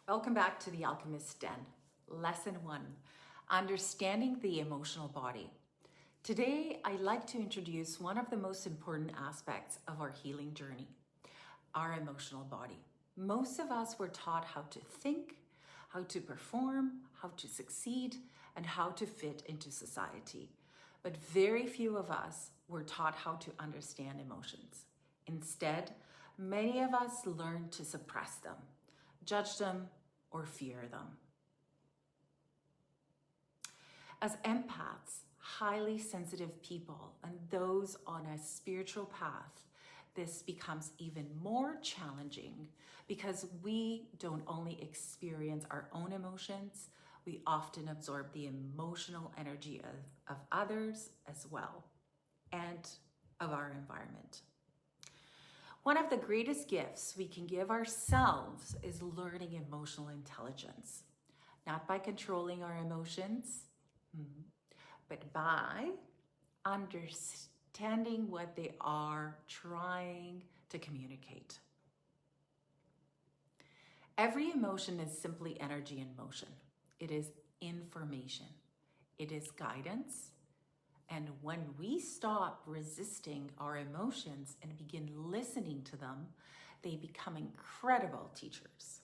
Welcome back to the Alchemist Den. Lesson 1, Understanding the Emotional Body. Today, I'd like to introduce one of the most important aspects of our healing journey, our emotional body. Most of us were taught how to think, how to perform, how to succeed, and how to fit into society. But very few of us were taught how to understand emotions. Instead, many of us learned to suppress them, judge them, or fear them. As empaths, highly sensitive people, and those on a spiritual path, this becomes even more challenging because we don't only experience our own emotions, we often absorb the emotional energy of others as well, and of our environment. One of the greatest gifts we can give ourselves is learning emotional intelligence, not by controlling our emotions, but by understanding what they are trying to communicate. Every emotion is simply energy in motion. It is information. It is guidance. And when we stop resisting our emotions and begin listening to them, they become incredible teachers.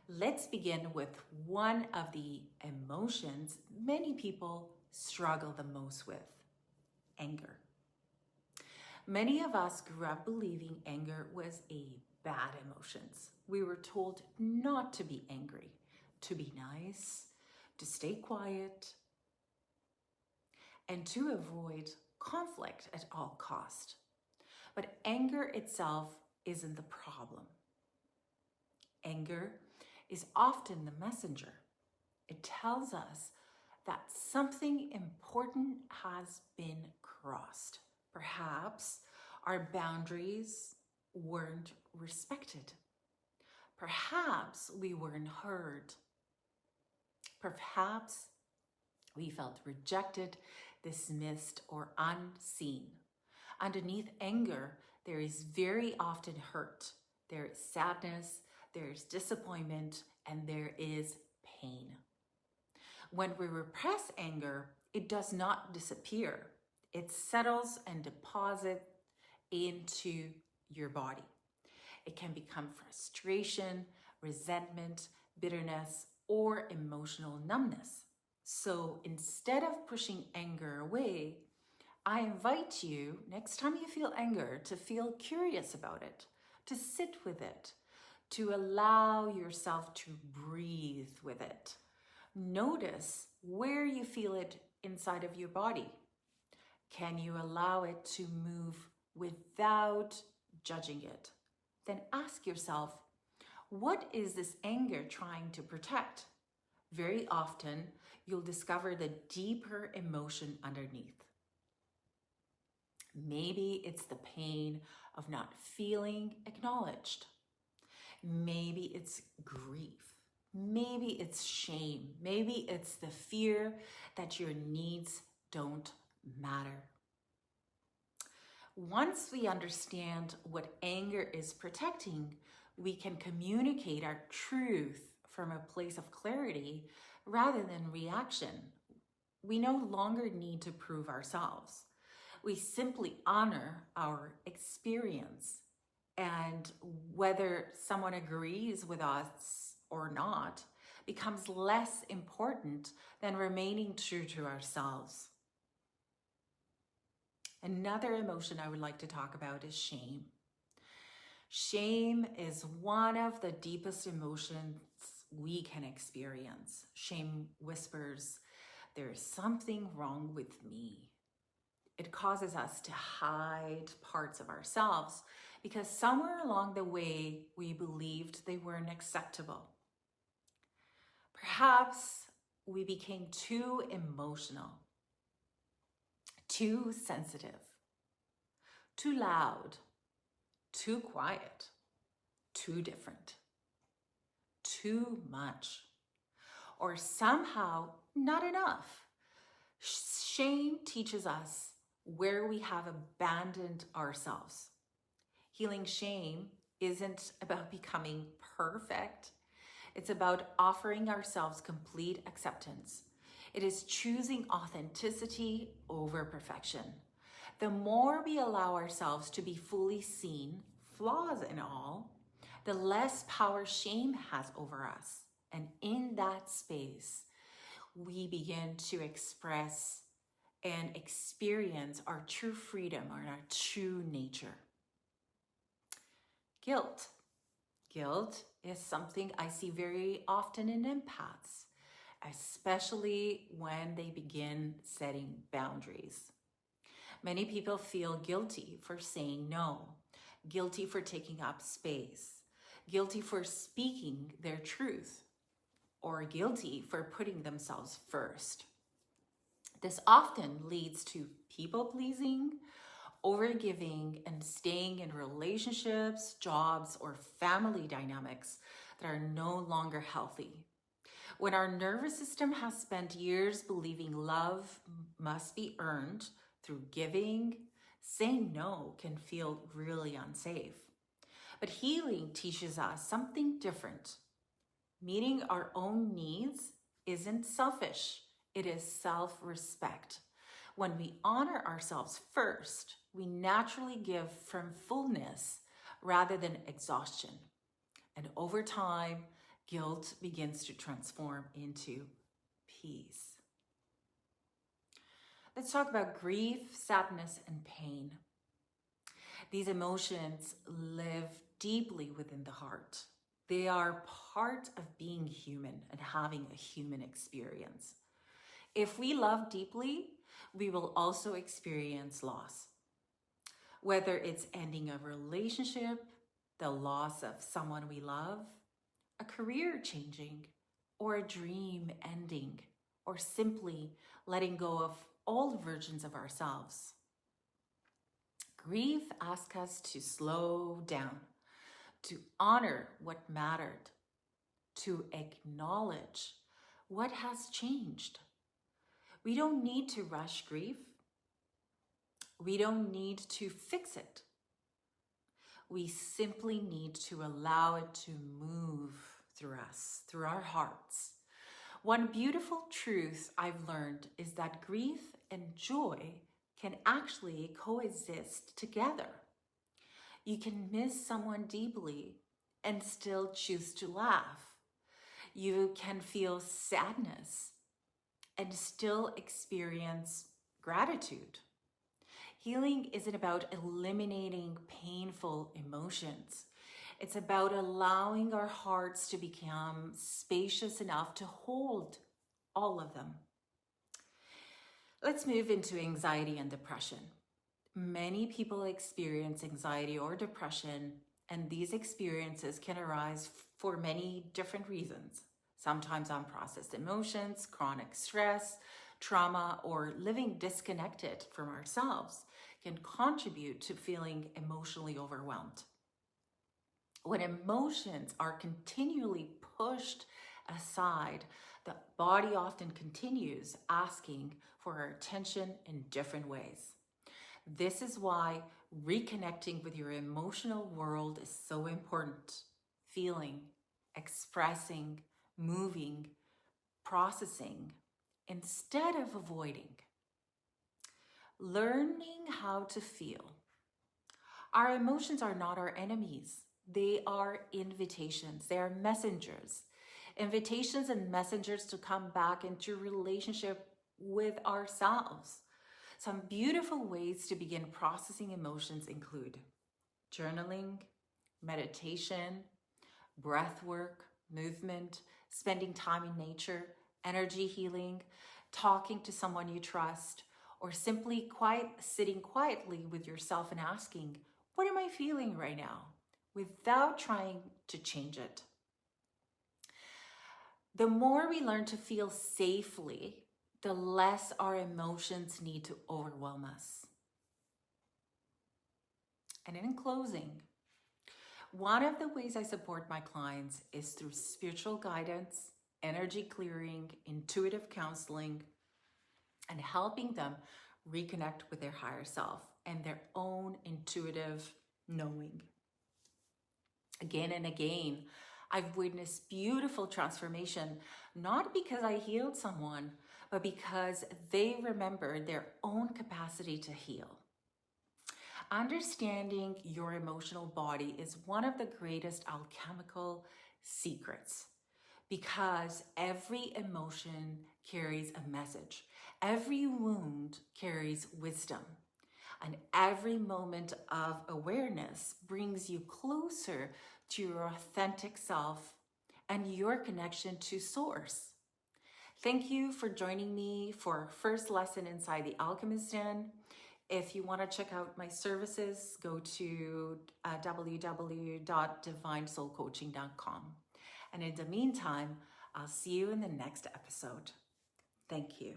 Let's begin with one of the emotions many people struggle the most with, anger. Many of us grew up believing anger was a bad emotion. We were told not to be angry, to be nice, to stay quiet, and to avoid conflict at all cost. But anger itself isn't the problem. Anger is often the messenger. It tells us that something important has been crossed. Perhaps our boundaries weren't respected. Perhaps we weren't heard. Perhaps we felt rejected, dismissed, or unseen. Underneath anger, there is very often hurt. There is sadness, there is disappointment, and there is pain. When we repress anger, it does not disappear. It settles and deposits into your body. It can become frustration, resentment, bitterness, or emotional numbness. So instead of pushing anger away, I invite you, next time you feel anger, to feel curious about it, to sit with it, to allow yourself to breathe with it. Notice where you feel it inside of your body. Can you allow it to move without judging it? Then ask yourself, what is this anger trying to protect? Very often, you'll discover the deeper emotion underneath. Maybe it's the pain of not feeling acknowledged. Maybe it's grief. Maybe it's shame. Maybe it's the fear that your needs don't matter. Once we understand what anger is protecting, we can communicate our truth from a place of clarity rather than reaction. We no longer need to prove ourselves. We simply honor our experience, and whether someone agrees with us or not becomes less important than remaining true to ourselves. Another emotion I would like to talk about is shame. Shame is one of the deepest emotions we can experience. Shame whispers, "There is something wrong with me." It causes us to hide parts of ourselves because somewhere along the way we believed they weren't acceptable. Perhaps we became too emotional, too sensitive, too loud, too quiet, too different, too much, or somehow not enough. Shame teaches us where we have abandoned ourselves. Healing shame isn't about becoming perfect. It's about offering ourselves complete acceptance. It is choosing authenticity over perfection. The more we allow ourselves to be fully seen, flaws and all, the less power shame has over us. And in that space, we begin to express and experience our true freedom or our true nature. Guilt. Guilt is something I see very often in empaths, especially when they begin setting boundaries. Many people feel guilty for saying no, guilty for taking up space, guilty for speaking their truth, or guilty for putting themselves first. This often leads to people pleasing, overgiving, and staying in relationships, jobs, or family dynamics that are no longer healthy. When our nervous system has spent years believing love must be earned through giving, saying no can feel really unsafe. But healing teaches us something different. Meeting our own needs isn't selfish, it is self-respect. When we honor ourselves first, we naturally give from fullness rather than exhaustion. And over time, guilt begins to transform into peace. Let's talk about grief, sadness, and pain. These emotions live deeply within the heart. They are part of being human and having a human experience. If we love deeply, we will also experience loss. Whether it's ending a relationship, the loss of someone we love, a career changing, or a dream ending, or simply letting go of old versions of ourselves. Grief asks us to slow down, to honor what mattered, to acknowledge what has changed. We don't need to rush grief. We don't need to fix it. We simply need to allow it to move through us, through our hearts. One beautiful truth I've learned is that grief and joy can actually coexist together. You can miss someone deeply and still choose to laugh. You can feel sadness and still experience gratitude. Healing isn't about eliminating painful emotions. It's about allowing our hearts to become spacious enough to hold all of them. Let's move into anxiety and depression. Many people experience anxiety or depression, and these experiences can arise for many different reasons. Sometimes unprocessed emotions, chronic stress, trauma, or living disconnected from ourselves can contribute to feeling emotionally overwhelmed. When emotions are continually pushed aside, the body often continues asking for our attention in different ways. This is why reconnecting with your emotional world is so important. Feeling, expressing, moving, processing, instead of avoiding. Learning how to feel. Our emotions are not our enemies. They are invitations. They are messengers. Invitations and messengers to come back into relationship with ourselves. Some beautiful ways to begin processing emotions include journaling, meditation, breath work, movement, spending time in nature, energy healing, talking to someone you trust, or simply sitting quietly with yourself and asking, what am I feeling right now? Without trying to change it. The more we learn to feel safely, the less our emotions need to overwhelm us. And in closing, one of the ways I support my clients is through spiritual guidance, energy clearing, intuitive counseling, and helping them reconnect with their higher self and their own intuitive knowing. Again and again, I've witnessed beautiful transformation, not because I healed someone, but because they remembered their own capacity to heal. Understanding your emotional body is one of the greatest alchemical secrets, because every emotion carries a message. Every wound carries wisdom. And every moment of awareness brings you closer to your authentic self and your connection to Source. Thank you for joining me for our first lesson inside the Alchemist Den. If you want to check out my services, go to www.divinesoulcoaching.com. And in the meantime, I'll see you in the next episode. Thank you.